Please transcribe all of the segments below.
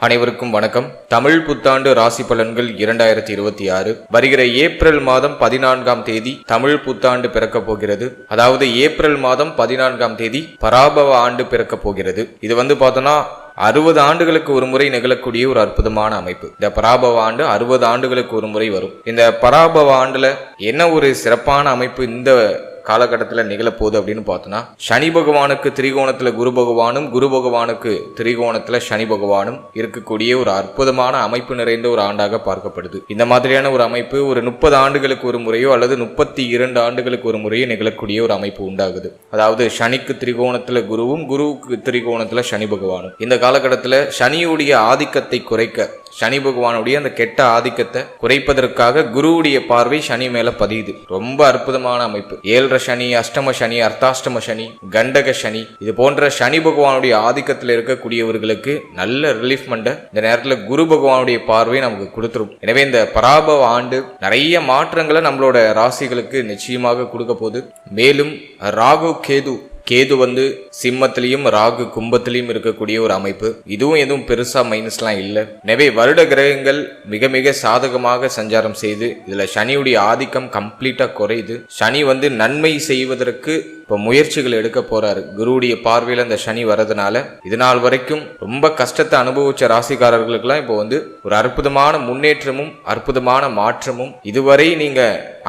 அனைவருக்கும் வணக்கம். தமிழ் புத்தாண்டு ராசி பலன்கள் 2026 வருகிற ஏப்ரல் மாதம் 14ஆம் தேதி தமிழ் புத்தாண்டு பிறக்க போகிறது. அதாவது ஏப்ரல் மாதம் 14ஆம் தேதி பராபவ ஆண்டு பிறக்க போகிறது. இது பார்த்தோம்னா 60 ஆண்டுகளுக்கு ஒரு முறை நிகழக்கூடிய ஒரு அற்புதமான அமைப்பு. இந்த பராபவ ஆண்டு 60 ஆண்டுகளுக்கு ஒரு முறை வரும். இந்த பராபவ ஆண்டுல என்ன ஒரு சிறப்பான அமைப்பு இந்த காலகட்டத்தில் நிகழப்போகுது அப்படின்னு பார்த்தோம்னா, சனி பகவானுக்கு திரிகோணத்துல குரு பகவானும், குரு பகவானுக்கு திரிகோணத்துல சனி பகவானும் இருக்கக்கூடிய ஒரு அற்புதமான அமைப்பு நிறைந்த ஒரு ஆண்டாக பார்க்கப்படுது. இந்த மாதிரியான ஒரு அமைப்பு ஒரு 30 ஆண்டுகளுக்கு ஒரு முறையோ அல்லது 32 ஆண்டுகளுக்கு ஒரு முறையோ நிகழக்கூடிய ஒரு அமைப்பு உண்டாகுது. அதாவது சனிக்கு திரிகோணத்துல குருவும், குருவுக்கு திரிகோணத்துல சனி பகவானும். இந்த காலகட்டத்தில் சனியுடைய ஆதிக்கத்தை குறைக்க, சனி பகவானுடைய அந்த கெட்ட ஆதிக்கத்தை குறைப்பதற்காக குருவுடைய பார்வை சனி மேல பதியுது. ரொம்ப அற்புதமான அமைப்பு. 7 சனி, அஷ்டம சனி, அர்த்தாஷ்டம சனி, கண்டக சனி, இது போன்ற சனி பகவானுடைய ஆதிக்கத்தில் இருக்கக்கூடியவர்களுக்கு நல்ல ரிலீஃப்மெண்ட்டை இந்த நேரத்தில் குரு பகவானுடைய பார்வை நமக்கு கொடுத்துரும். எனவே இந்த பராபவ ஆண்டு நிறைய மாற்றங்களை நம்மளோட ராசிகளுக்கு நிச்சயமாக கொடுக்க போகுது. மேலும் ராகு கேது சிம்மத்திலையும் ராகு கும்பத்திலையும் இருக்கக்கூடிய ஒரு அமைப்பு. இதுவும் எதுவும் பெருசா மைனஸ்லாம் இல்லை. எனவே வருட கிரகங்கள் மிக மிக சாதகமாக சஞ்சாரம் செய்து இதுல சனியுடைய ஆதிக்கம் கம்ப்ளீட்டா குறையுது. சனி நன்மை செய்வதற்கு இப்போ முயற்சிகள் எடுக்க போறாரு. குருவுடைய பார்வையில் அந்த சனி வரதுனால இது நாள் வரைக்கும் ரொம்ப கஷ்டத்தை அனுபவிச்ச ராசிக்காரர்களுக்கெல்லாம் இப்போ ஒரு அற்புதமான முன்னேற்றமும் அற்புதமான மாற்றமும், இதுவரை நீங்க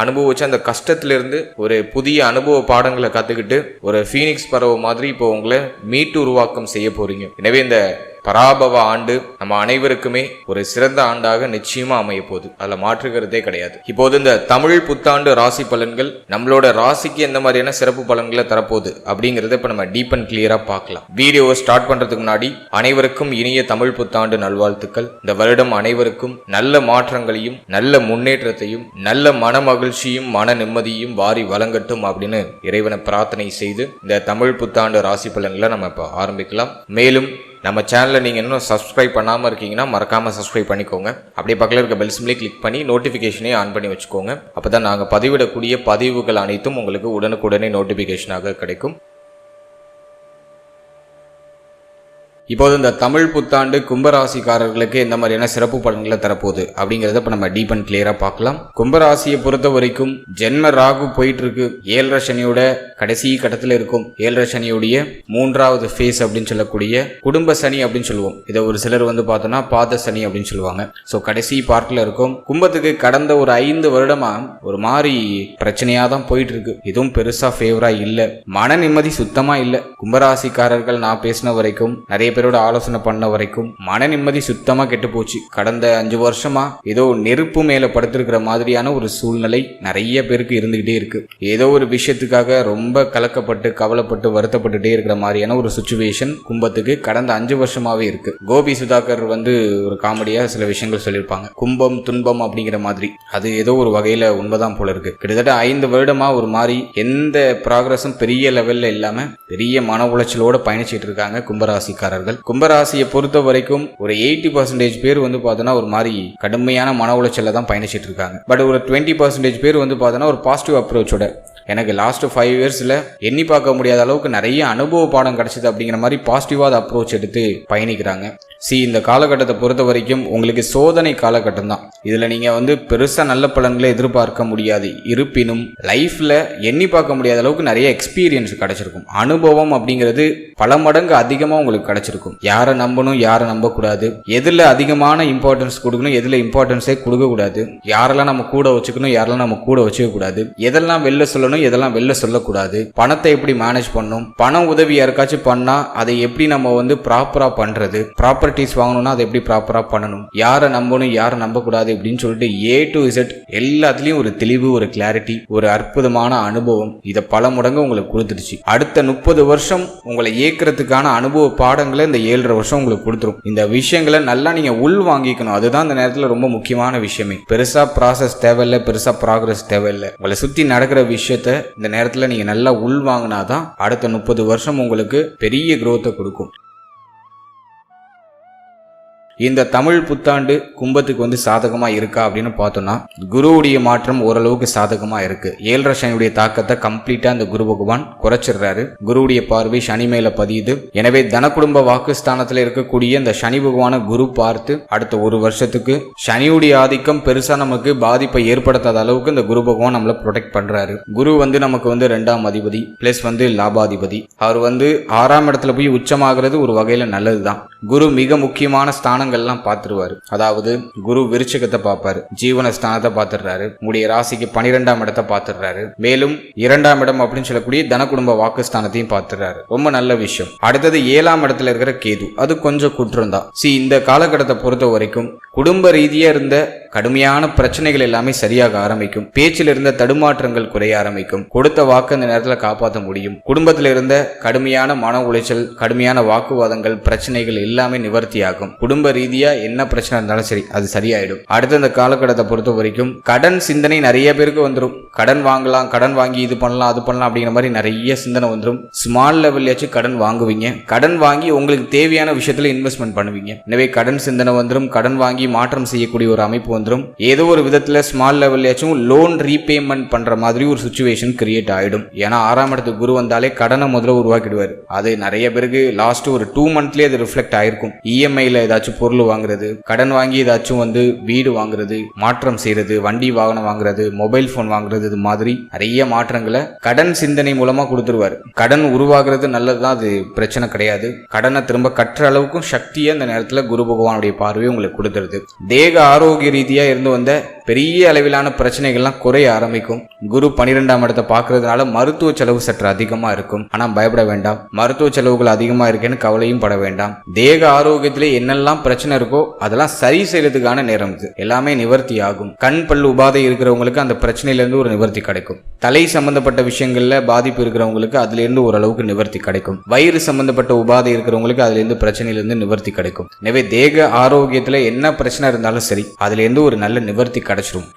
அனுபவிச்ச அந்த கஷ்டத்திலிருந்து ஒரு புதிய அனுபவ பாடங்களை கத்துக்கிட்டு ஒரு ஃபீனிக்ஸ் பறவை மாதிரி இப்போ உங்களை மீட்டு உருவாக்கம் செய்ய போறீங்க. எனவே இந்த பராபவ ஆண்டு நம்ம அனைவருக்குமே ஒரு சிறந்த ஆண்டாக நிச்சயமா அமைய போகுது. அதுல மாற்றுகிறதே கிடையாது. இப்போது இந்த தமிழ் புத்தாண்டு ராசி பலன்கள் நம்மளோட ராசிக்கு எந்த மாதிரியான சிறப்பு பலன்களை தரப்போகுது அப்படிங்கறத இப்ப நம்ம டீப் அண்ட் கிளியரா பார்க்கலாம். வீடியோவை ஸ்டார்ட் பண்றதுக்கு முன்னாடி அனைவருக்கும் இனிய தமிழ் புத்தாண்டு நல்வாழ்த்துக்கள். இந்த வருடம் அனைவருக்கும் நல்ல மாற்றங்களையும் நல்ல முன்னேற்றத்தையும் நல்ல மன மகிழ்ச்சியும் மன நிம்மதியும் வாரி வழங்கட்டும் அப்படின்னு இறைவனை பிரார்த்தனை செய்து இந்த தமிழ் புத்தாண்டு ராசி பலன்களை நம்ம இப்ப ஆரம்பிக்கலாம். மேலும் நம்ம சேனலை நீங்கள் இன்னும் சப்ஸ்கிரைப் பண்ணாமல் இருக்கீங்கன்னா மறக்காமல் சப்ஸ்கிரைப் பண்ணிக்கோங்க. அப்படியே பக்கத்தில் இருக்க பெல் சிம்லே கிளிக் பண்ணி நோட்டிஃபிகேஷனே ஆன் பண்ணி வச்சுக்கோங்க. அப்போ தான் நாங்கள் பதிவிடக்கூடிய பதிவுகள் அனைத்தும் உங்களுக்கு உடனுக்குடனே நோட்டிஃபிகேஷனாக கிடைக்கும். இப்போது இந்த தமிழ் புத்தாண்டு கும்பராசிக்காரர்களுக்கு எந்த மாதிரியான சிறப்பு பலன்களை தரப்போகுது அப்படிங்கறத இப்ப நம்ம டீப் அண்ட் கிளியரா பார்க்கலாம். கும்பராசியை பொறுத்த வரைக்கும் ஜென்ம ராகு போயிட்டு இருக்கு. 7 சனியோட கடைசி கட்டத்தில் இருக்கும். 7 சனியுடைய 3வது ஃபேஸ் அப்படின்னு சொல்லக்கூடிய குடும்ப சனி அப்படின்னு சொல்லுவோம். இதை ஒரு சிலர் பார்த்தோம்னா பாத சனி அப்படின்னு சொல்லுவாங்க. ஸோ கடைசி பார்ட்ல இருக்கும். கும்பத்துக்கு கடந்த ஒரு 5 வருடமா ஒரு மாதிரி பிரச்சனையா தான் போயிட்டு இருக்கு. இதுவும் பெருசா ஃபேவரா இல்ல. மன நிம்மதி சுத்தமா இல்ல. கும்பராசிக்காரர்கள் நான் பேசின வரைக்கும், நிறைய பேரோட ஆலோசனை பண்ண வரைக்கும் மன நிம்மதி சுத்தமா கெட்டு போச்சு. கடந்த 5 வருஷமா ஏதோ நெருப்பு மேல படுத்திருக்கிற மாதிரியான ஒரு சூழ்நிலை நிறைய பேருக்கு இருந்துகிட்டே இருக்கு. ஏதோ ஒரு விஷயத்துக்காக ரொம்ப கலக்கப்பட்டு கவலைப்பட்டு வருத்தப்பட்டுட்டே இருக்கிற மாதிரியான ஒரு சிச்சுவேஷன் கும்பத்துக்கு கடந்த 5 வருஷமாவே இருக்கு. கோபி சுதாகர் ஒரு காமெடியா சில விஷயங்கள் சொல்லியிருப்பாங்க. கும்பம் துன்பம் அப்படிங்கிற மாதிரி. அது ஏதோ ஒரு வகையில உண்மைதான் போல இருக்கு. கிட்டத்தட்ட 5 வருடமா ஒரு மாதிரி எந்த ப்ராக்ரஸும் பெரிய லெவல்ல இல்லாம பெரிய மன உளைச்சலோட பயணிச்சிட்டு இருக்காங்க கும்பராசிக்காரர்கள். கும்பராசியை பொறுத்த வரைக்கும் ஒரு 80% பேர் பார்த்தோன்னா ஒரு மாதிரி கடுமையான மன உளைச்சல தான் பயணிச்சிட்டு இருக்காங்க. பட் ஒரு 20% பேர் பார்த்தோன்னா ஒரு பாசிட்டிவ் அப்ரோச்சோட, எனக்கு லாஸ்ட் 5 இயர்ஸ்ல எண்ணி பார்க்க முடியாத அளவுக்கு நிறைய அனுபவ பாடம் கிடைச்சது அப்படிங்கிற மாதிரி பாசிட்டிவாக அப்ரோச் எடுத்து பயணிக்கிறாங்க. இந்த காலகட்டத்தை பொறுத்த வரைக்கும் உங்களுக்கு சோதனை காலகட்டம் தான். இதுல நீங்க பெருசா நல்ல பலன்களை எதிர்பார்க்க முடியாது. இருப்பினும் லைஃப்ல எண்ணி பார்க்க முடியாத அளவுக்கு நிறைய எக்ஸ்பீரியன்ஸ் கிடைச்சிருக்கும். அனுபவம் அப்படிங்கிறது பல மடங்கு அதிகமா உங்களுக்கு கிடைச்சிருக்கும். யாரை நம்பணும், யாரை நம்ப கூடாது, எதுல அதிகமான இம்பார்ட்டன்ஸ் கொடுக்கணும், எதுல இம்பார்ட்டன்ஸே கொடுக்க கூடாது, யாரெல்லாம் நம்ம கூட வச்சுக்கணும், யாரெல்லாம் நம்ம கூட வச்சுக்க கூடாது, எதெல்லாம் வெளில சொல்லணும், எதெல்லாம் வெளில சொல்லக்கூடாது, பணத்தை எப்படி மேனேஜ் பண்ணணும், பண உதவி யாருக்காச்சும் பண்ணா அதை எப்படி நம்ம ப்ராப்பரா பண்றது, ப்ராப்பர்ட்டிஸ் வாங்கணும்னா அதை எப்படி ப்ராப்பரா பண்ணணும், யாரை நம்பணும் யாரை நம்ப கூடாது அப்படின்னு சொல்லிட்டு A to Z எல்லாத்துலயும் ஒரு தெளிவு, ஒரு கிளாரிட்டி, ஒரு அற்புதமான அனுபவம் இதை பல மடங்கு உங்களுக்கு கொடுத்துருச்சு. அடுத்த 30 வருஷம் உங்களை ஏற்கிறதுக்கான அனுபவ பாடங்களை இந்த 7.5 வருஷம் உங்களுக்கு கொடுத்துரும். இந்த விஷயங்களை நல்லா நீங்க உள் வாங்கிக்கணும். அதுதான் இந்த நேரத்தில் ரொம்ப முக்கியமான விஷயமே. பெருசா ப்ராசஸ் தேவையில்லை, பெருசா ப்ராக்ரஸ் தேவையில்லை. உங்களை சுத்தி நடக்கிற விஷயத்த இந்த நேரத்தில் நீங்க நல்லா உள் வாங்கினாதான் அடுத்த 30 வருஷம் உங்களுக்கு பெரிய growth கொடுக்கும். இந்த தமிழ் புத்தாண்டு கும்பத்துக்கு வந்து சாதகமா இருக்கா அப்படின்னு பார்த்தோம்னா குருவுடைய மாற்றம் ஓரளவுக்கு சாதகமா இருக்கு. 7.5 சனியுடைய தாக்கத்தை கம்ப்ளீட்டா அந்த குரு பகவான் குறைச்சிடுறாரு. குருவுடைய பார்வை சனி மேல பதியுது. எனவே தனக்குடும்ப வாக்குஸ்தானத்துல இருக்கக்கூடிய இந்த சனி பகவான குரு பார்த்து அடுத்த ஒரு வருஷத்துக்கு சனியுடைய ஆதிக்கம் பெருசா நமக்கு பாதிப்பை ஏற்படுத்தாத அளவுக்கு இந்த குரு பகவான் நம்மள ப்ரொடெக்ட் பண்றாரு. குரு வந்து நமக்கு வந்து 2ஆம் அதிபதி பிளஸ் வந்து லாபாதிபதி. அவர் வந்து 6ஆம் இடத்துல போய் உச்சமாகிறது ஒரு வகையில நல்லதுதான். குரு மிக முக்கியமான ஸ்தானங்கள்லாம் பார்த்துருவாரு. அதாவது குரு விருச்சிகத்தை பார்ப்பாரு, ஜீவன ஸ்தானத்தை பார்த்துடுறாரு, உங்களுடைய ராசிக்கு 12ஆம் இடத்தை பார்த்துடுறாரு, மேலும் 2ஆம் இடம் அப்படின்னு சொல்லக்கூடிய தன குடும்ப வாக்குஸ்தானத்தையும் பார்த்துடுறாரு. ரொம்ப நல்ல விஷயம். அடுத்தது 7ஆம் இடத்துல இருக்கிற கேது, அது கொஞ்சம் குற்றம் தான். இந்த காலகட்டத்தை பொறுத்த வரைக்கும் குடும்ப ரீதியா இருந்த கடுமையான பிரச்சனைகள் எல்லாமே சரியாக ஆரம்பிக்கும். பேச்சில் இருந்த தடுமாற்றங்கள் குறைய ஆரம்பிக்கும். கொடுத்த வாக்கு அந்த நேரத்தில் காப்பாற்ற முடியும். குடும்பத்தில் இருந்த கடுமையான மன உளைச்சல், கடுமையான வாக்குவாதங்கள், பிரச்சனைகள் எல்லாமே நிவர்த்தியாகும். குடும்ப ரீதியா என்ன பிரச்சனை இருந்தாலும் சரி அது சரியாயிடும். அடுத்த இந்த காலகட்டத்தை பொறுத்த வரைக்கும் கடன் சிந்தனை நிறைய பேருக்கு வந்துடும். கடன் வாங்கலாம், கடன் வாங்கி இது பண்ணலாம் அது பண்ணலாம் அப்படிங்கிற மாதிரி நிறைய சிந்தனை வந்துடும். ஸ்மால் லெவல்லையாச்சும் கடன் வாங்குவீங்க. கடன் வாங்கி உங்களுக்கு தேவையான விஷயத்துல இன்வெஸ்ட்மெண்ட் பண்ணுவீங்க. எனவே கடன் சிந்தனை வந்துடும். கடன் வாங்கி மாற்றம் செய்யக்கூடிய ஒரு அமைப்பு வந்துடும். ஏதோ ஒரு விதத்துல ஸ்மால் லெவல்லையாச்சும் லோன் ரீபேமெண்ட் பண்ற மாதிரி ஒரு சிச்சுவேஷன் கிரியேட் ஆயிடும். ஏன்னா 6ஆம் இடத்துக்கு குரு வந்தாலே கடனை முதல்ல உருவாக்கிடுவாரு. அது நிறைய பேருக்கு லாஸ்ட் ஒரு 2 மந்த்லயே அது ரிஃப்ளெக்ட் ஆயிருக்கும். இஎம்ஐல ஏதாச்சும் பொருள் வாங்குறது, கடன் வாங்கி ஏதாச்சும் வந்து வீடு வாங்குறது, மாற்றம் செய்யறது, வண்டி வாகனம் வாங்குறது, மொபைல் போன் வாங்குறது, இது மாதிரி நிறைய மாற்றங்களை கடன் சிந்தனை மூலமா கொடுத்துருவாரு. கடன் உருவாகிறது நல்லதுதான், அது பிரச்சனை கிடையாது. கடனை திரும்ப கற்ற அளவுக்கும் சக்தியை அந்த நேரத்துல குரு பகவானுடைய பார்வை உங்களுக்கு கொடுத்துருது. தேக ஆரோக்கிய ரீதியா இருந்து வந்த பெரிய அளவிலான பிரச்சனைகள்லாம் குறைய ஆரம்பிக்கும். குரு 12ஆம் இடத்தை பார்க்கறதுனால மருத்துவ செலவு சற்று அதிகமா இருக்கும். ஆனா பயப்பட வேண்டாம். மருத்துவ செலவுகள் அதிகமா இருக்கேன்னு கவலையும் பட வேண்டாம். தேக ஆரோக்கியத்திலே என்னெல்லாம் பிரச்சனை இருக்கோ அதெல்லாம் சரி செய்யறதுக்கான நேரம் இது. எல்லாமே நிவர்த்தி ஆகும். கண் பல் உபாதை இருக்கிறவங்களுக்கு அந்த பிரச்சனையில இருந்து ஒரு நிவர்த்தி கிடைக்கும். தலை சம்பந்தப்பட்ட விஷயங்கள்ல பாதிப்பு இருக்கிறவங்களுக்கு அதுல இருந்து ஓரளவுக்கு நிவர்த்தி கிடைக்கும். வயிறு சம்பந்தப்பட்ட உபாதை இருக்கிறவங்களுக்கு அதுல இருந்து பிரச்சனையில இருந்து நிவர்த்தி கிடைக்கும். எனவே தேக ஆரோக்கியத்துல என்ன பிரச்சனை இருந்தாலும் சரி அதுல இருந்து ஒரு நல்ல நிவர்த்தி கிடைச்சிடும்.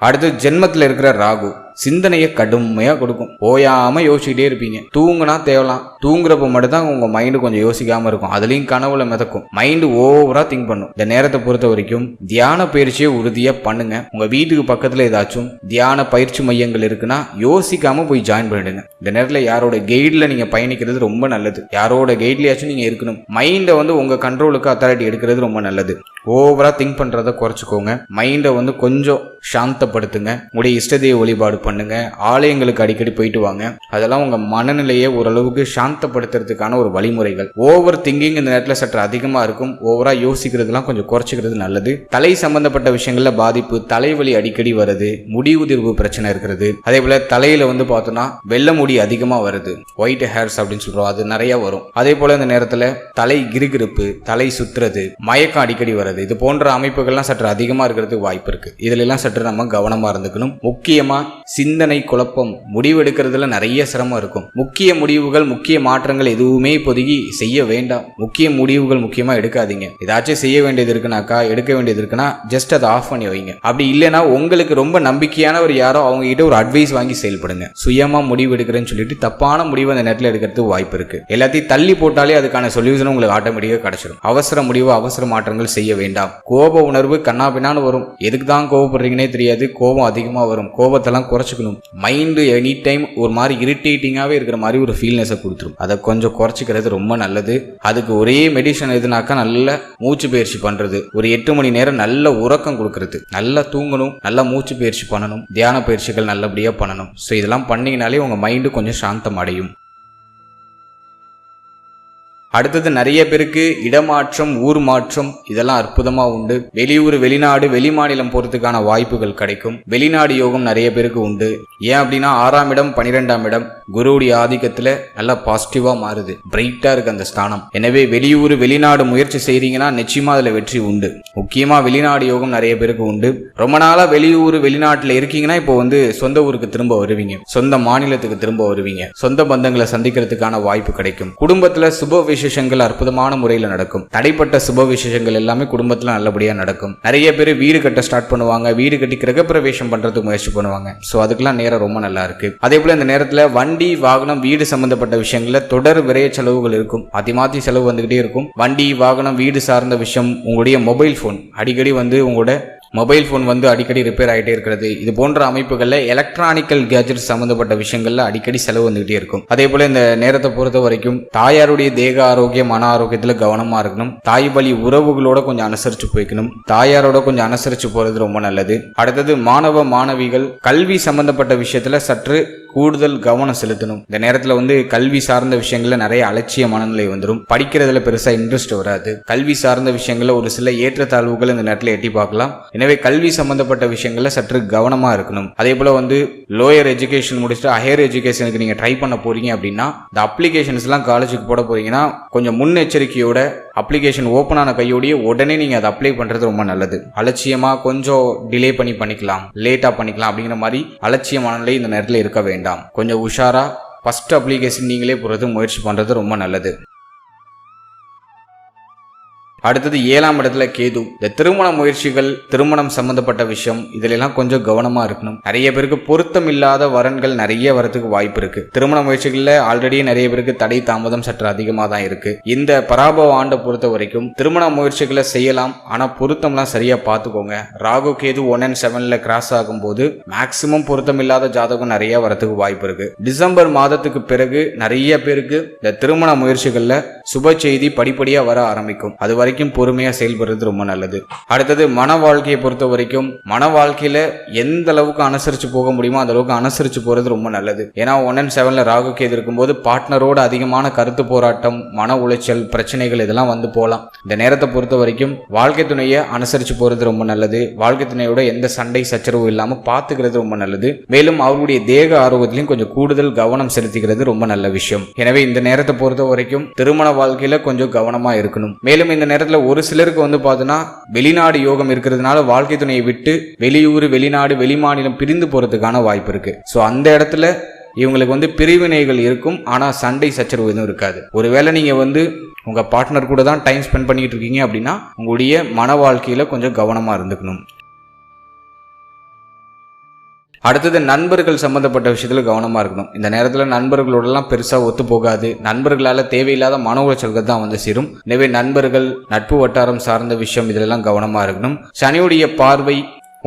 அடுத்து ஜென்மத்தில் இருக்கிற ராகு சிந்தனையை கடுமையா கொடுக்கும். ஓயாம யோசிச்சுட்டே இருப்பீங்க. தூங்குனா தேவலாம். தூங்குறப்ப மட்டும் தான் உங்க மைண்டு கொஞ்சம் யோசிக்காம இருக்கும். அதுலயும் கனவுல மிதக்கும். மைண்டு ஓவரா திங்க் பண்ணும். இந்த நேரத்தை பொறுத்த வரைக்கும் தியான பயிற்சியை உறுதியா பண்ணுங்க. உங்க வீட்டுக்கு பக்கத்துல ஏதாச்சும் தியான பயிற்சி மையங்கள் இருக்குன்னா யோசிக்காம போய் ஜாயின் பண்ணிடுங்க. இந்த நேரத்துல யாரோட கைட்ல நீங்க பயணிக்கிறது ரொம்ப நல்லது. யாரோட கைட்லயாச்சும் நீங்க இருக்கணும். மைண்டை வந்து உங்க கண்ட்ரோலுக்கு அத்தாரிட்டி எடுக்கிறது ரொம்ப நல்லது. ஓவரா திங்க் பண்றத குறைச்சிக்கோங்க. மைண்டை வந்து கொஞ்சம் சாந்தப்படுத்துங்க. உங்களுடைய இஷ்டதெய்வ வழிபாடு பண்ணுங்க. ஆலயங்களுக்கு அடிக்கடி போயிட்டு வாங்க. அதெல்லாம் உங்க மனநிலையை ஓரளவுக்கு சாந்தப்படுத்துறதுக்கான ஒரு வழிமுறைகள். ஓவர் திங்கிங் இந்த நேரத்தில் சற்று அதிகமா இருக்கும். ஓவரா யோசிக்கிறதுலாம் கொஞ்சம் குறைச்சிக்கிறது நல்லது. தலை சம்பந்தப்பட்ட விஷயங்கள்ல பாதிப்பு, தலைவலி அடிக்கடி வருது, முடி உதிர்வு பிரச்சனை இருக்கிறது. அதே போல தலையில வந்து பார்த்தோம்னா வெள்ளை முடி அதிகமா வருது, ஒயிட் ஹேர்ஸ் அப்படின்னு சொல்றோம், அது நிறைய வரும். அதே போல இந்த நேரத்தில் தலை கிருகிருப்பு, தலை சுத்துறது, மயக்கம் அடிக்கடி வருது. இது போன்ற அமைப்புகள்லாம் சற்று அதிகமா இருக்கிறதுக்கு வாய்ப்பு இருக்கு. இதுல எல்லாம் சற்று நம்ம கவனமா இருந்துக்கணும். முக்கியமா சிந்தனை குழப்பம், முடிவெடுக்கிறதுல நிறைய சிரமம் இருக்கும். முக்கிய முடிவுகள், முக்கிய மாற்றங்கள் எதுவுமே இப்போதைக்கு செய்ய வேண்டாம். முக்கிய முடிவுகள் முக்கியமா எடுக்காதீங்க. ஏதாச்சும் செய்ய வேண்டியது இருக்குனாக்கா, எடுக்க வேண்டியது இருக்குன்னா ஜஸ்ட் அதை ஆஃப் பண்ணி வைங்க. அப்படி இல்லைன்னா உங்களுக்கு ரொம்ப நம்பிக்கையானவர் யாரோ அவங்க கிட்ட ஒரு அட்வைஸ் வாங்கி செயல்படுங்க. சுயமா முடிவு எடுக்கிறேன்னு சொல்லிட்டு தப்பான முடிவு அந்த நேரத்தில் எடுக்கிறதுக்கு வாய்ப்பு இருக்கு. எல்லாத்தையும் தள்ளி போட்டாலே அதுக்கான சொல்யூஷன் உங்களுக்கு ஆட்டோமேட்டிக்கா கிடைச்சிடும். அவசர முடிவு, அவசர மாற்றங்கள் செய்ய வேண்டாம். கோப உணர்வு கண்ணாபின்னான்னு வரும். எதுக்கு தான் கோபப்படுறீங்கன்னே தெரியாது. கோபம் அதிகமா வரும். கோபத்தெல்லாம் குறைச்சிக்கணும். மைண்டு எனி டைம் ஒரு மாதிரி இரிட்டேட்டிங்காவே இருக்கிற மாதிரி ஒரு ஃபீல்னஸை கொடுத்துரும். அதை கொஞ்சம் குறைச்சிக்கிறது ரொம்ப நல்லது. அதுக்கு ஒரே மெடிசன் எதுனாக்கா நல்ல மூச்சு பயிற்சி பண்றது, ஒரு 8 மணி நேரம் நல்ல உறக்கம் கொடுக்கறது, நல்லா தூங்கணும், நல்லா மூச்சு பயிற்சி பண்ணணும், தியான பயிற்சிகள் நல்லபடியா பண்ணணும். ஸோ இதெல்லாம் பண்ணீங்கனாலே உங்க மைண்டு கொஞ்சம் சாந்தம் அடையும். அடுத்தது நிறைய பேருக்கு இடமாற்றம், ஊர் மாற்றம் இதெல்லாம் அற்புதமா உண்டு. வெளியூர், வெளிநாடு, வெளிமாநிலம் போறதுக்கான வாய்ப்புகள் கிடைக்கும். வெளிநாடு யோகம் நிறைய பேருக்கு உண்டு. ஏன் அப்படின்னா 6ஆம் இடம் 12ஆம் இடம் குருவுடைய ஆதிக்கத்துல நல்லா பாசிட்டிவா மாறுது. பிரைட்டா இருக்கு அந்த ஸ்தானம். எனவே வெளியூர், வெளிநாடு முயற்சி செய்றீங்கன்னா நிச்சயமா அதுல வெற்றி உண்டு. முக்கியமா வெளிநாடு யோகம் நிறைய பேருக்கு உண்டு. ரொம்ப நாளா வெளியூர், வெளிநாட்டுல இருக்கீங்கன்னா இப்போ வந்து சொந்த ஊருக்கு திரும்ப வருவீங்க. சொந்த மாநிலத்துக்கு திரும்ப வருவீங்க. சொந்த பந்தங்களை சந்திக்கிறதுக்கான வாய்ப்பு கிடைக்கும். குடும்பத்துல சுப விசேஷங்கள் அற்புதமான முறையில் நடக்கும். தடைப்பட்ட சுப விசேஷங்கள் எல்லாமே குடும்பத்துல நல்லபடியா நடக்கும். நிறைய பேர் வீடு கட்ட ஸ்டார்ட் பண்ணுவாங்க, வீடு கட்டி கிரகப்பிரவேசம் பண்றதுக்கு முயற்சி பண்ணுவாங்க. சோ அதுக்கெல்லாம் நேரம் ரொம்ப நல்லா இருக்கு. அதே போல இந்த நேரத்துல வண்டி வாகனம் வீடு சம்பந்தப்பட்ட விஷயங்கள்ல தொடர் விரைய செலவுகள் இருக்கும். மாத்தி செலவு வந்துகிட்டே இருக்கும். வண்டி வாகனம் வீடு சார்ந்த விஷயம், உங்களுடைய மொபைல் போன் அடிக்கடி உங்களோட மொபைல் ஃபோன் அடிக்கடி ரிப்பேர் ஆகிட்டே இருக்கிறது, இது போன்ற அமைப்புகளில் எலக்ட்ரானிக்கல் கேஜெட்ஸ் சம்பந்தப்பட்ட விஷயங்கள்ல அடிக்கடி செலவு வந்துகிட்டே இருக்கும். அதே போல இந்த நேரத்தை பொறுத்த வரைக்கும் தாயாருடைய தேக ஆரோக்கியம் மன ஆரோக்கியத்துல கவனமா இருக்கணும். தாய் வழி உறவுகளோட கொஞ்சம் அனுசரிச்சு போய்க்கணும். தாயாரோட கொஞ்சம் அனுசரிச்சு போறது ரொம்ப நல்லது. அடுத்தது மாணவ மாணவிகள் கல்வி சம்பந்தப்பட்ட விஷயத்துல சற்று கூடுதல் கவனம் செலுத்தணும். இந்த நேரத்துல கல்வி சார்ந்த விஷயங்கள்ல நிறைய அலட்சிய மனநிலை வந்துடும். படிக்கிறதுல பெருசா இன்ட்ரெஸ்ட் வராது. கல்வி சார்ந்த விஷயங்கள்ல ஒரு சில ஏற்றத்தாழ்வுகள் இந்த நேரத்துல எட்டி பார்க்கலாம். எனவே கல்வி சம்பந்தப்பட்ட விஷயங்கள்ல சற்று கவனமா இருக்கணும். அதே போல லோயர் எஜுகேஷன் முடிச்சுட்டு ஹையர் எஜுகேஷனுக்கு நீங்க ட்ரை பண்ண போறீங்க அப்படின்னா, இந்த அப்ளிகேஷன்ஸ் எல்லாம் காலேஜுக்கு போட போறீங்கன்னா கொஞ்சம் முன்னெச்சரிக்கையோட அப்ளிகேஷன் ஓபன் ஆன கையோடய உடனே நீங்க அதை அப்ளை பண்றது ரொம்ப நல்லது. அலட்சியமா கொஞ்சம் டிலே பண்ணிக்கலாம், லேட்டா பண்ணிக்கலாம் அப்படிங்கிற மாதிரி அலட்சிய மனநிலை இந்த நேரத்தில் இருக்க வேண்டாம். கொஞ்சம் உஷாரா ஃபர்ஸ்ட் அப்ளிகேஷன் நீங்களே போறது முயற்சி பண்றது ரொம்ப நல்லது. அடுத்தது 7ஆம் இடத்துல கேது. இந்த திருமண முயற்சிகள், திருமணம் சம்பந்தப்பட்ட விஷயம் இதுல எல்லாம் கொஞ்சம் கவனமா இருக்கணும். நிறைய பேருக்கு பொருத்தம் இல்லாத வரன்கள் நிறைய வரதுக்கு வாய்ப்பு இருக்கு. திருமண முயற்சிகள்ல ஆல்ரெடி நிறைய பேருக்கு தடை தாமதம் சற்று அதிகமா தான் இருக்கு. இந்த பராபவ ஆண்டை பொறுத்த வரைக்கும் திருமண முயற்சிகளை செய்யலாம், ஆனா பொருத்தம்லாம் சரியா பார்த்துக்கோங்க. ராகு கேது 1 and 7ல கிராஸ் ஆகும் போது மேக்சிமம் பொருத்தம் இல்லாத ஜாதகம் நிறைய வரதுக்கு வாய்ப்பு இருக்கு. டிசம்பர் மாதத்துக்கு பிறகு நிறைய பேருக்கு இந்த திருமண முயற்சிகள்ல சுப செய்தி படிப்படியா வர ஆரம்பிக்கும். அது வரைக்கும் பொறுமையா செயல்படுறது ரொம்ப நல்லது. அடுத்தது மன வாழ்க்கையை பொறுத்த வரைக்கும் மன வாழ்க்கையில எந்த அளவுக்கு அனுசரிச்சு போக முடியுமோ அந்த அளவுக்கு அனுசரிச்சு போறது ரொம்ப நல்லது. ஏன்னா 1 and 7ல ராகு கேது இருக்கும்போது பார்ட்னரோட அதிகமான கருத்து போராட்டம், மன உளைச்சல், பிரச்சனைகள் இதெல்லாம் போகலாம். இந்த நேரத்தை பொறுத்த வரைக்கும் வாழ்க்கை துணையை அனுசரிச்சு போறது ரொம்ப நல்லது. வாழ்க்கை துணையோட எந்த சண்டை சச்சரவு இல்லாம பாத்துக்கிறது ரொம்ப நல்லது. மேலும் அவருடைய தேக ஆரோக்கியத்திலையும் கொஞ்சம் கூடுதல் கவனம் செலுத்திக்கிறது ரொம்ப நல்ல விஷயம். எனவே இந்த நேரத்தை பொறுத்த வரைக்கும் திருமண வாழ்க்கையில கொஞ்சம் கவனமா இருக்கணும். மேலும் இந்த நேரத்தில் ஒரு சிலருக்கு பார்த்தீங்கன்னா வெளிநாடு யோகம் இருக்கிறதுனால வாழ்க்கை துணையை விட்டு வெளியூர், வெளிநாடு, வெளிமாநிலம் பிரிந்து போறதுக்கான வாய்ப்பு இருக்கு. சோ அந்த இடத்துல இவங்களுக்கு பிரிவினைகள் இருக்கும், ஆனா சண்டை சச்சரவு எதுவும் இருக்காது. ஒருவேளை நீங்க உங்க பார்ட்னர் கூட தான் டைம் ஸ்பெண்ட் பண்ணிட்டு இருக்கீங்க அப்படின்னா உங்களுடைய மன வாழ்க்கையில கொஞ்சம் கவனமா இருந்துக்கணும். அடுத்தது நண்பர்கள் சம்பந்தப்பட்ட விஷயத்துல கவனமா இருக்கணும். இந்த நேரத்துல நண்பர்களோடலாம் பெருசா ஒத்து போகாது. நண்பர்களால தேவையில்லாத மன உளைச்சல்கள் தான் சேரும். எனவே நண்பர்கள், நட்பு வட்டாரம் சார்ந்த விஷயம் இதெல்லாம் கவனமா இருக்கணும். சனியுடைய பார்வை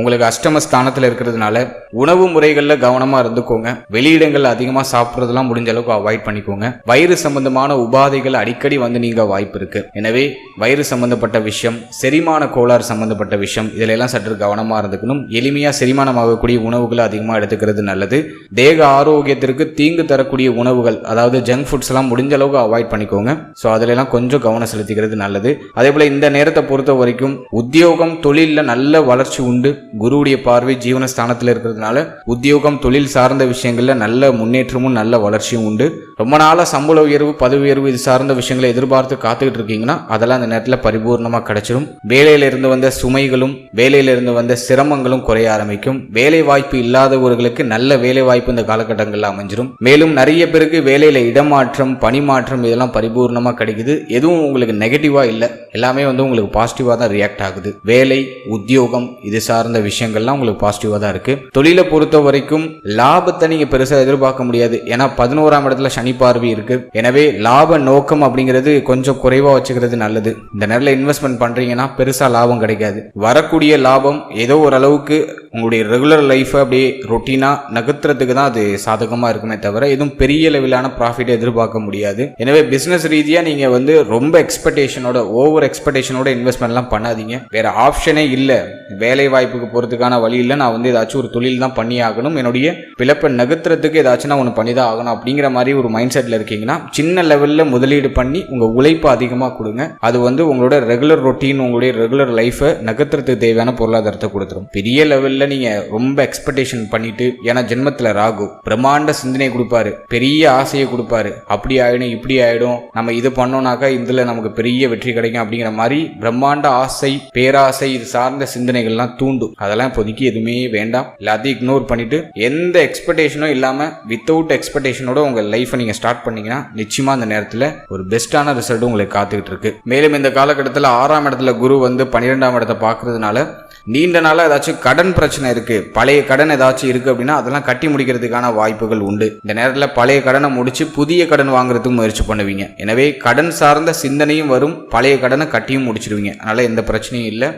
உங்களுக்கு அஷ்டம ஸ்தானத்துல இருக்கிறதுனால உணவு முறைகள்ல கவனமா இருந்துக்கோங்க. வெளியிடங்கள் அதிகமா சாப்பிட்றதெல்லாம் முடிஞ்ச அளவுக்கு அவாய்ட் பண்ணிக்கோங்க. வயிறு சம்பந்தமான உபாதைகள் அடிக்கடி நீங்க வாய்ப்பு இருக்கு. எனவே வயிறு சம்பந்தப்பட்ட விஷயம், செரிமான கோளாறு சம்பந்தப்பட்ட விஷயம் இதுல எல்லாம் சற்று கவனமா இருந்துக்கணும். எளிமையா செரிமானம் ஆகக்கூடிய உணவுகளை அதிகமா எடுத்துக்கிறது நல்லது. தேக ஆரோக்கியத்திற்கு தீங்கு தரக்கூடிய உணவுகள், அதாவது ஜங்க் ஃபுட்ஸ் எல்லாம் முடிஞ்ச அளவுக்கு அவாய்ட் பண்ணிக்கோங்க. சோ அதுல எல்லாம் கொஞ்சம் கவனம் செலுத்திக்கிறது நல்லது. அதே போல இந்த நேரத்தை பொறுத்த வரைக்கும் உத்தியோகம், தொழில நல்ல வளர்ச்சி உண்டு. குருவுடைய பார்வை ஜீவனஸ்தானத்தில் இருக்கிறதுனால உத்தியோகம், தொழில் சார்ந்த விஷயங்கள்ல நல்ல முன்னேற்றமும் நல்ல வளர்ச்சியும் உண்டு. ரொம்ப நாளா சம்பள உயர்வு, பதவி உயர்வு இது சார்ந்த விஷயங்களை எதிர்பார்த்து காத்துக்கிட்டு இருக்கீங்கன்னா அதெல்லாம் அந்த நேரத்தில் பரிபூர்ணமா கிடைச்சிடும். வேலையில இருந்து வந்த சுமைகளும், வேலையில இருந்து வந்த சிரமங்களும் குறைய ஆரம்பிக்கும். வேலை வாய்ப்பு இல்லாதவர்களுக்கு நல்ல வேலை வாய்ப்பு இந்த காலகட்டங்கள்ல அமைஞ்சிடும். மேலும் நிறைய பேருக்கு வேலையில இடமாற்றம், பணிமாற்றம் இதெல்லாம் பரிபூர்ணமா கிடைக்குது. எதுவும் உங்களுக்கு நெகட்டிவா இல்லை, எல்லாமே உங்களுக்கு பாசிட்டிவா தான் ரியாக்ட் ஆகுது. வேலை, உத்தியோகம் இது சார்ந்த விஷயங்கள்லாம் உங்களுக்கு பாசிட்டிவா தான் இருக்கு. தொழிலை பொறுத்த வரைக்கும் லாபத்தை நீங்க பெருசா எதிர்பார்க்க முடியாது. ஏன்னா 11ஆம் இடத்துல சனி பார்வை இருக்கு. எனவே லாப நோக்கம் அப்படிங்கிறது கொஞ்சம் குறைவா வச்சுக்கிறது நல்லது. இந்த நேரத்தில் இன்வெஸ்ட்மெண்ட் பண்றீங்கன்னா பெருசா லாபம் கிடைக்காது. வரக்கூடிய லாபம் ஏதோ ஒரு அளவுக்கு உங்களுடைய ரெகுலர் லைஃப் அப்படியே ரொட்டீனா நகர்த்துறதுக்கு தான் அது சாதகமா இருக்குமே தவிர எதுவும் பெரிய லெவலான ப்ராஃபிட் எதிர்பார்க்க முடியாது. எனவே பிசினஸ் ரீதியா நீங்க ரொம்ப எக்ஸ்பெக்டேஷனோட, ஓவர் எக்ஸ்பெக்டேஷனோட இன்வெஸ்ட்மெண்ட்லாம் பண்ணாதீங்க. வேற ஆப்ஷனே இல்லை. வேலை வாய்ப்புக்கு போறதுக்கான வழி இல்லை. நான் ஏதாச்சும் ஒரு தொழில் தான் பண்ணி ஆகணும், என்னுடைய பிளப்பை நகர்த்துறதுக்கு ஏதாச்சும் நான் ஒன்று பண்ணி தான் ஆகணும் அப்படிங்கிற மாதிரி ஒரு மைண்ட் செட்ல இருக்கீங்கன்னா சின்ன லெவல்ல முதலீடு பண்ணி உங்க உழைப்பு அதிகமா கொடுங்க. அது உங்களோட ரெகுலர் ரொட்டீன், உங்களுடைய ரெகுலர் லைஃபை நகர்த்துறதுக்கு தேவையான பொருளாதாரத்தை கொடுத்துரும். பெரிய லெவல்ல நீங்க ரொம்ப எக்ஸ்பெக்டேஷன் பண்ணிட்டு, ஏன்னா ஜென்மத்துல ராகு பிரம்மாண்ட சிந்தனை கொடுப்பாரு, பெரிய ஆசையை கொடுப்பாரு. அப்படி ஆயிடும், இப்படி ஆயிடும், நம்ம இது பண்ணோம்னாக்கா இதுல நமக்கு பெரிய வெற்றி கிடைக்கும் அப்படிங்கிற மாதிரி பிரம்மாண்ட ஆசை, பேராசை இது சார்ந்த சிந்தனைகள்லாம் தூண்டும். அதெல்லாம் இப்போதைக்கு எதுவுமே வேண்டாம். எல்லாத்தையும் இக்னோர் பண்ணிட்டு எந்த எக்ஸ்பெக்டேஷனும் இல்லாம வித்தவுட் எக்ஸ்பெக்டேஷனோட உங்க லைஃபை நீங்க ஸ்டார்ட் பண்ணீங்கன்னா நிச்சயமா அந்த நேரத்தில் ஒரு பெஸ்டான ரிசல்ட் உங்களுக்கு காத்துக்கிட்டு இருக்கு. மேலும் இந்த காலகட்டத்தில் 6ஆம் இடத்துல குரு வந்து 12ஆம் இடத்தை பார்க்கறதுனால நீண்ட நாளாக ஏதாச்சும் கடன் பிரச்சனை இருக்கு, பழைய கடன் ஏதாச்சும் இருக்கு அப்படின்னா அதெல்லாம் கட்டி முடிக்கிறதுக்கான வாய்ப்புகள் உண்டு. இந்த நேரத்தில் பழைய கடனை முடிச்சு புதிய கடன் வாங்குறதுக்கு முயற்சி பண்ணுவீங்க. எனவே கடன் சார்ந்த சிந்தனையும் வரும், பழைய கடனை கட்டியும் முடிச்சிருவீங்க. அதனால எந்த பிரச்சனையும் இல்லை.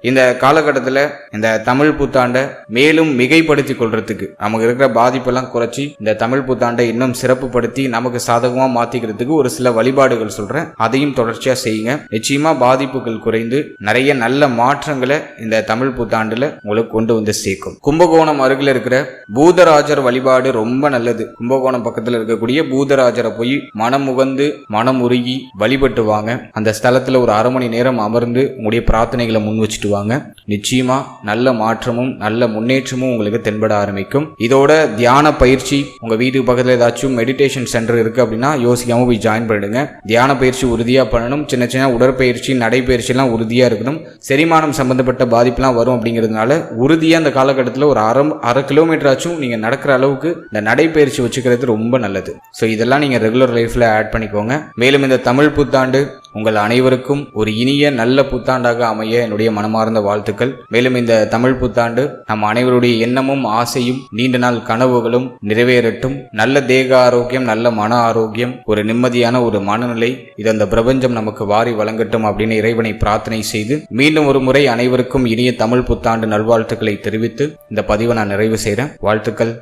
இந்த காலகட்டத்தில் இந்த தமிழ் புத்தாண்டை மேலும் மிகைப்படுத்தி கொள்றதுக்கு, நமக்கு இருக்கிற பாதிப்பெல்லாம் குறைச்சி இந்த தமிழ் புத்தாண்டை இன்னும் சிறப்புப்படுத்தி நமக்கு சாதகமாக மாற்றிக்கிறதுக்கு ஒரு சில வழிபாடுகள் சொல்கிறேன். அதையும் தொடர்ச்சியாக செய்யுங்க. நிச்சயமாக பாதிப்புகள் குறைந்து நிறைய நல்ல மாற்றங்களை இந்த தமிழ் புத்தாண்டில் உங்களுக்கு கொண்டு வந்து சேர்க்கும். கும்பகோணம் அருகில் இருக்கிற பூதராஜர் வழிபாடு ரொம்ப நல்லது. கும்பகோணம் பக்கத்தில் இருக்கக்கூடிய பூதராஜரை போய் மனம் உகந்து மனம் உருகி வழிபட்டு வாங்க. அந்த ஸ்தலத்தில் ஒரு 1/2 மணி நேரம் அமர்ந்து உங்களுடைய பிரார்த்தனைகளை முன் வச்சுட்டு வாங்க. நிச்சயமா நல்ல மாற்றமும் நல்ல முன்னேற்றமும் உங்களுக்கு தென்பட ஆரம்பிக்கும். இதோட தியான பயிற்சி, உங்க வீட்டுக்கு பக்கத்தில் ஏதாச்சும் மெடிடேஷன் சென்டர் இருக்கு அப்படின்னா யோசிக்காம போய் ஜாயின் பண்ணிடுங்க. தியான பயிற்சி உறுதியா பண்ணணும். சின்ன சின்ன உடற்பயிற்சி நடைப்பயிற்சி எல்லாம் உறுதியா இருக்கணும். செரிமானம் சம்பந்தப்பட்ட பாதிப்புலாம் வரும் அப்படிங்கிறதுனால உறுதியா இந்த காலகட்டத்தில் ஒரு அரை கிலோமீட்டர் ஆச்சும் நீங்க நடக்கிற அளவுக்கு இந்த நடைப்பயிற்சி வச்சுக்கிறது ரொம்ப நல்லது. ஸோ இதெல்லாம் நீங்க ரெகுலர் லைஃப்ல ஆட் பண்ணிக்கோங்க. மேலும் இந்த தமிழ் புத்தாண்டு உங்கள் அனைவருக்கும் ஒரு இனிய நல்ல புத்தாண்டாக அமைய என்னுடைய மனமார்ந்த வாழ்த்துக்கள். மேலும் இந்த தமிழ் புத்தாண்டு நம் அனைவருடைய எண்ணமும் ஆசையும் நீண்ட நாள் கனவுகளும் நிறைவேறட்டும். நல்ல தேக ஆரோக்கியம், நல்ல மன ஆரோக்கியம், ஒரு நிம்மதியான ஒரு மனநிலை இது அந்த பிரபஞ்சம் நமக்கு வாரி வழங்கட்டும் அப்படின்னு இறைவனை பிரார்த்தனை செய்து மீண்டும் ஒரு முறை அனைவருக்கும் இனிய தமிழ் புத்தாண்டு நல்வாழ்த்துக்களை தெரிவித்து இந்த பதிவை நான் நிறைவு செய்கிறேன். வாழ்த்துக்கள்.